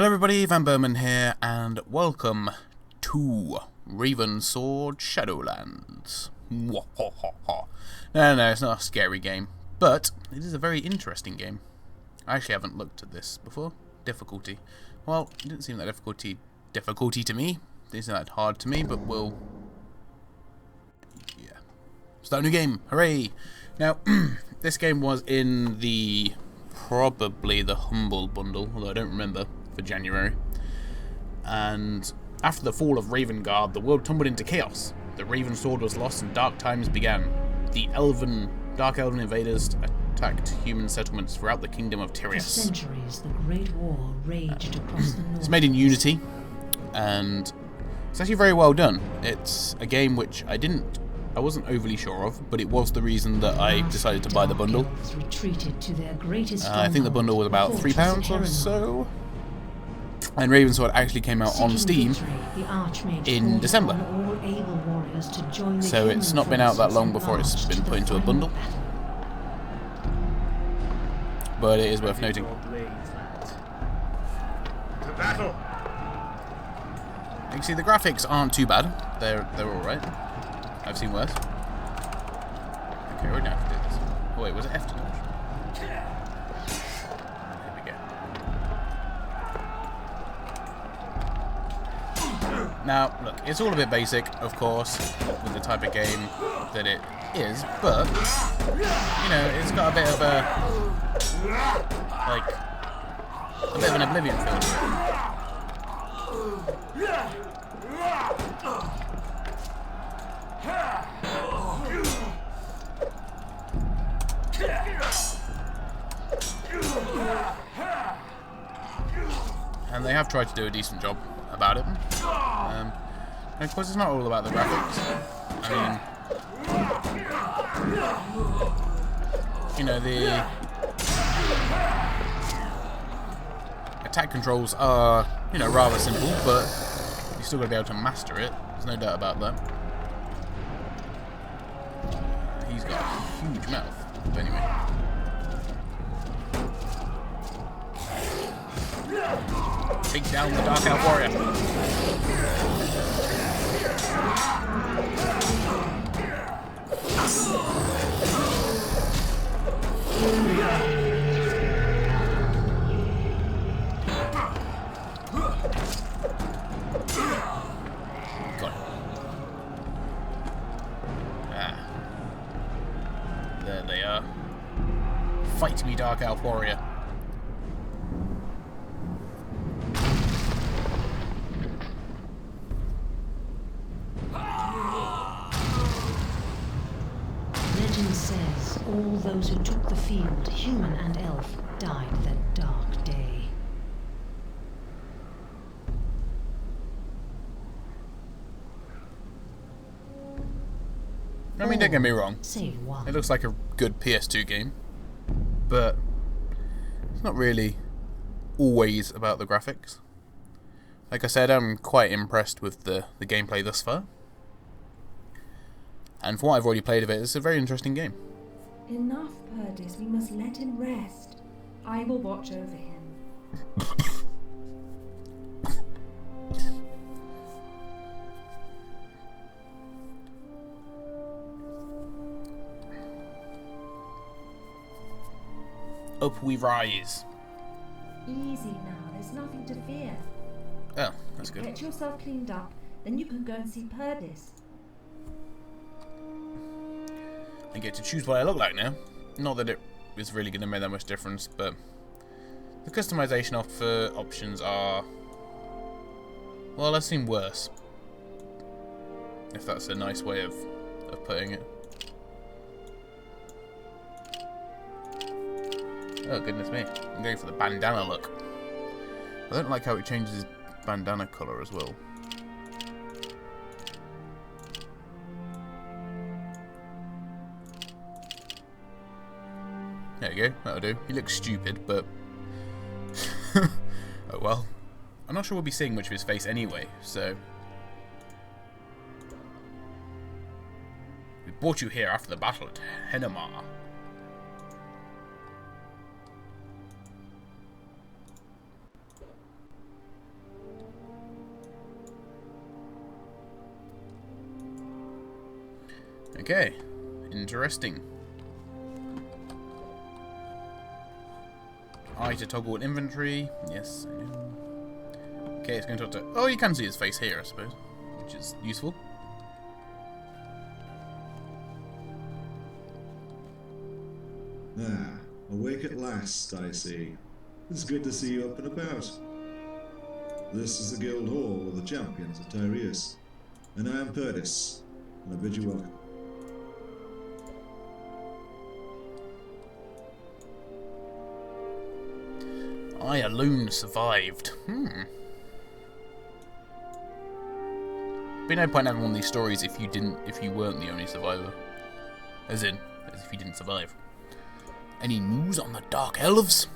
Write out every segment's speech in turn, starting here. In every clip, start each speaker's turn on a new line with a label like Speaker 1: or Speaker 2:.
Speaker 1: Hello everybody, vanburman here, and welcome to Ravensword Shadowlands. No, it's not a scary game, but it is a very interesting game. I actually haven't looked at this before. Difficulty. Well, it didn't seem that difficulty to me. It didn't seem that hard to me, but we'll... yeah. Start a new game. Hooray! Now, this game was in the... probably the Humble bundle, although I don't remember, for January. And after the fall of Ravensword, the world tumbled into chaos. The Ravensword was lost and dark times began. The dark elven invaders attacked human settlements throughout the kingdom of Tyrius.
Speaker 2: For centuries, the Great War raged across the north.
Speaker 1: It's made in Unity, and it's actually very well done. It's a game which I wasn't overly sure of, but it was the reason that I decided to buy the bundle. I think the bundle was about £3 or so. And Ravensword actually came out on Steam in December. So it's not been out that long before it's been put into a bundle. But it is worth noting.
Speaker 3: To battle.
Speaker 1: You can see the graphics aren't too bad. They're alright. I've seen worse. Okay, we're now to do this. Oh wait, was it F to dodge? Here we go. Now, look, it's all a bit basic, of course, with the type of game that it is, but, you know, it's got a bit of a, like, a bit of an Oblivion feel to it. And they have tried to do a decent job about it. And of course, it's not all about the graphics. I mean, you know, the attack controls are, you know, rather simple, but you still got to be able to master it. There's no doubt about that. He's got a huge mouth. But anyway. Take down the Dark Elf Warrior. Got it. There they are. Fight me, Dark Elf Warrior.
Speaker 2: Legend says all those who took the field, human and elf, died that dark day.
Speaker 1: I mean, don't get me wrong.
Speaker 2: Save one.
Speaker 1: It looks like a good PS2 game, but it's not really always about the graphics. Like I said, I'm quite impressed with the gameplay thus far. And from what I've already played of it, it's a very interesting game.
Speaker 4: Enough, Perdis. We must let him rest. I will watch over him.
Speaker 1: Up we rise.
Speaker 4: Easy now. There's nothing to fear.
Speaker 1: Oh, that's good.
Speaker 4: Get yourself cleaned up, then you can go and see Perdis.
Speaker 1: I get to choose what I look like now. Not that it is really going to make that much difference, but the customization options are, well, they seem worse. If that's a nice way of putting it. Oh, goodness me. I'm going for the bandana look. I don't like how it changes his bandana colour as well. There you go, that'll do. He looks stupid, but... oh well. I'm not sure we'll be seeing much of his face anyway, so... We brought you here after the battle at Hennemar. Okay. Interesting. I to toggle inventory. Yes, I know. Okay, it's going to talk to... Oh, you can see his face here, I suppose, which is useful.
Speaker 3: Ah, awake at last, I see. It's good to see you up and about. This is the Guild Hall of the Champions of Tyreus, and I am Perdis, and I bid you welcome.
Speaker 1: I alone survived. Be no point having one of these stories if you weren't the only survivor. As if you didn't survive. Any news on the Dark Elves?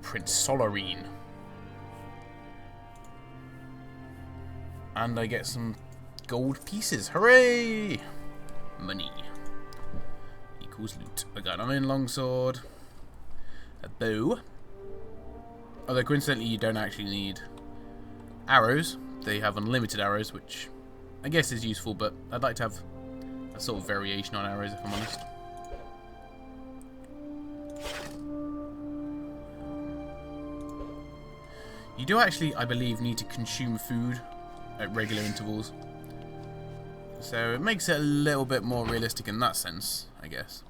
Speaker 1: Prince Solarine. And I get some gold pieces. Hooray! Money equals loot. I got an iron longsword, a bow. Although coincidentally you don't actually need arrows. They have unlimited arrows, which I guess is useful, but I'd like to have a sort of variation on arrows if I'm honest. You do actually, I believe, need to consume food at regular intervals. So it makes it a little bit more realistic in that sense, I guess.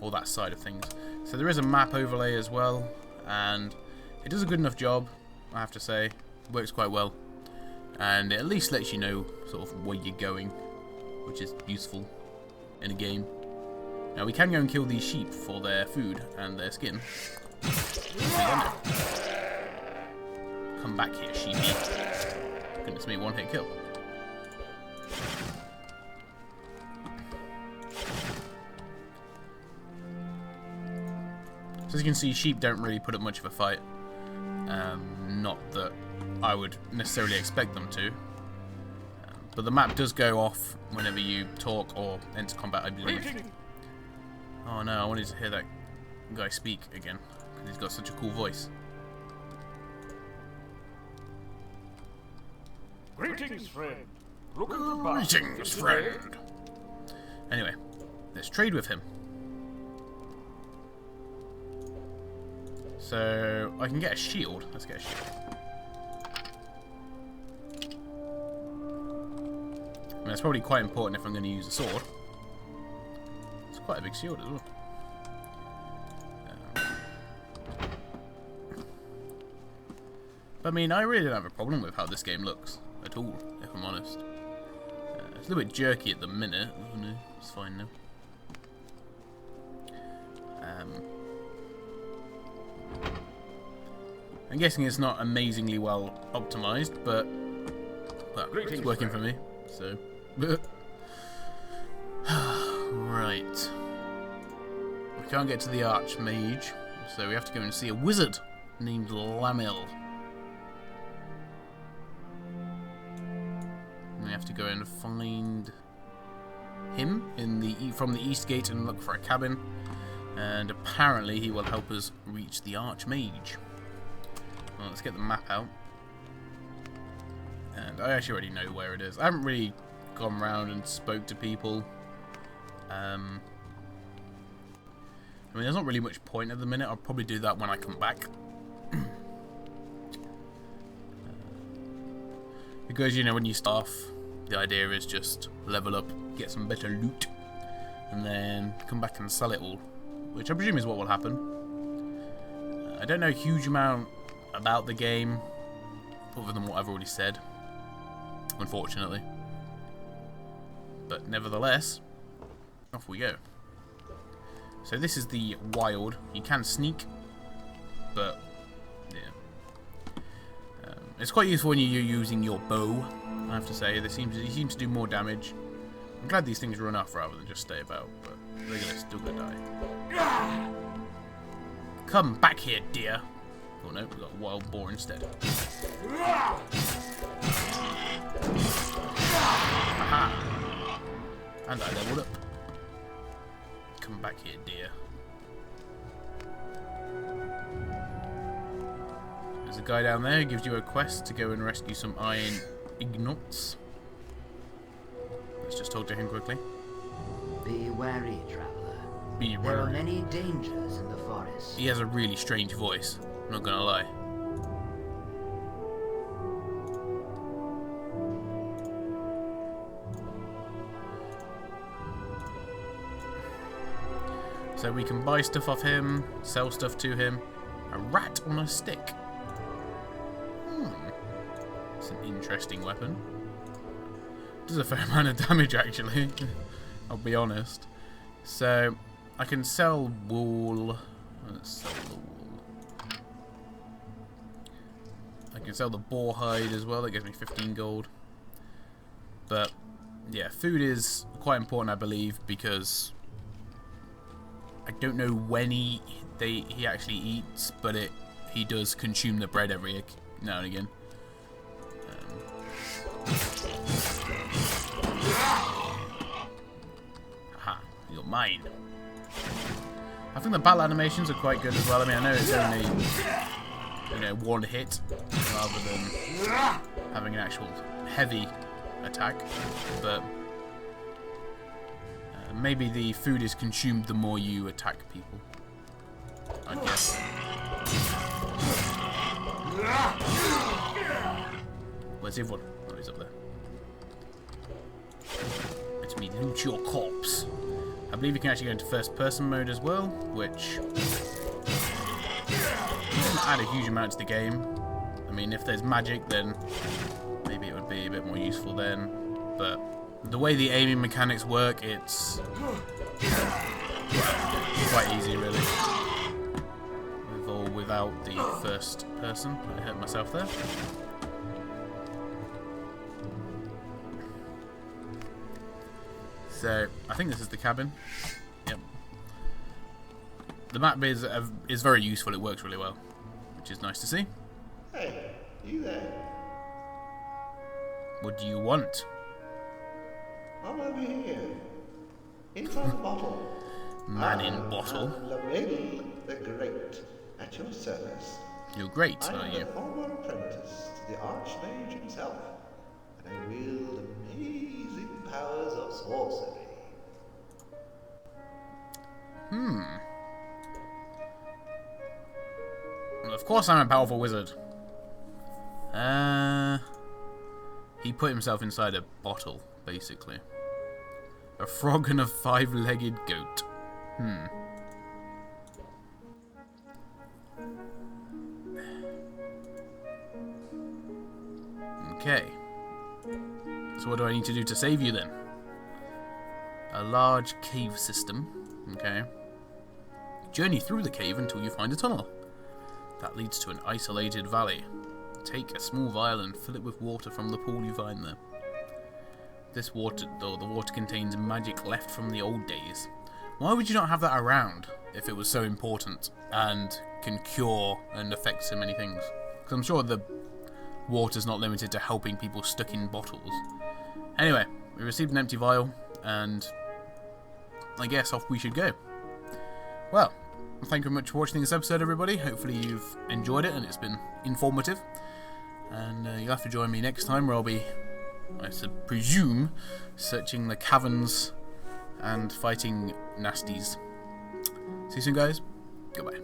Speaker 1: Or that side of things. So there is a map overlay as well, and it does a good enough job, I have to say. It works quite well. And it at least lets you know sort of where you're going, which is useful in a game. Now we can go and kill these sheep for their food and their skin. Come back here, sheepy. Goodness me, one hit kill. So as you can see, sheep don't really put up much of a fight. Not that I would necessarily expect them to. But the map does go off whenever you talk or enter combat, I believe. Oh no, I wanted to hear that guy speak again, because he's got such a cool voice.
Speaker 5: Greetings, friend.
Speaker 1: Greetings, friend. Anyway, let's trade with him. So I can get a shield. Let's get a shield. I mean, that's probably quite important if I'm going to use a sword. It's quite a big shield as well. But I mean, I really don't have a problem with how this game looks at all, if I'm honest. It's a little bit jerky at the minute. Oh no, it's fine now. I'm guessing it's not amazingly well optimized, but well, it's working for me. So, right. We can't get to the Archmage, so we have to go and see a wizard named Lamil. We have to go and find him from the East Gate and look for a cabin, and apparently he will help us reach the Archmage. Well, let's get the map out. And I actually already know where it is. I haven't really gone around and spoke to people. I mean, there's not really much point at the minute. I'll probably do that when I come back. Because, you know, when you start off, the idea is just level up, get some better loot, and then come back and sell it all. Which I presume is what will happen. I don't know a huge amount about the game, other than what I've already said, unfortunately. But nevertheless, off we go. So this is the Wild. You can sneak, but yeah. It's quite useful when you're using your bow, I have to say. It seems to do more damage. I'm glad these things run off rather than just stay about, but they're still gonna die. Come back here, dear. Oh no, we've got a wild boar instead. Aha! And I leveled up. Come back here, dear. a guy down there who gives you a quest to go and rescue some iron ignots. Let's just talk to him quickly.
Speaker 5: Be wary, traveler.
Speaker 1: Be
Speaker 5: There are
Speaker 1: wary.
Speaker 5: many dangers in the forest.
Speaker 1: He has a really strange voice, I'm not gonna lie. So we can buy stuff off him, sell stuff to him. A rat on a stick. It's an interesting weapon. Does a fair amount of damage actually, I'll be honest. So I can sell wool. Let's sell the wool. I can sell the boar hide as well, that gives me 15 gold. But yeah, food is quite important I believe, because I don't know when he actually eats, but he does consume the bread every now and again. Haha, you're mine. I think the battle animations are quite good as well. I mean, I know it's only, you know, one hit rather than having an actual heavy attack, but maybe the food is consumed the more you attack people, I guess. Where's everyone? Oh, he's up there. Let me loot your corpse. I believe you can actually go into first person mode as well, which doesn't add a huge amount to the game. I mean, if there's magic, then maybe it would be a bit more useful then, but the way the aiming mechanics work, it's quite easy really. With or without the first person. I hurt myself there. So I think this is the cabin. Yep. The map is very useful. It works really well, which is nice to see.
Speaker 6: Hey, you there?
Speaker 1: What do you want?
Speaker 6: I'm over here. Inside the bottle.
Speaker 1: Man in bottle.
Speaker 6: Lavelle the Great, at your service.
Speaker 1: You're great,
Speaker 6: I
Speaker 1: are
Speaker 6: am
Speaker 1: you?
Speaker 6: the former apprentice to the Archmage himself, and I wield amazing powers of sorcery.
Speaker 1: Well, of course I'm a powerful wizard. He put himself inside a bottle, basically. A frog and a 5-legged goat. Okay. So what do I need to do to save you then? A large cave system. Okay. Journey through the cave until you find a tunnel. That leads to an isolated valley. Take a small vial and fill it with water from the pool you find there. This water, though, the water contains magic left from the old days. Why would you not have that around if it was so important and can cure and affect so many things? Because I'm sure the water's not limited to helping people stuck in bottles. Anyway, we received an empty vial, and I guess off we should go. Well, thank you very much for watching this episode, everybody. Hopefully you've enjoyed it and it's been informative. And you'll have to join me next time where I'll be, I presume, searching the caverns and fighting nasties. See you soon, guys. Goodbye.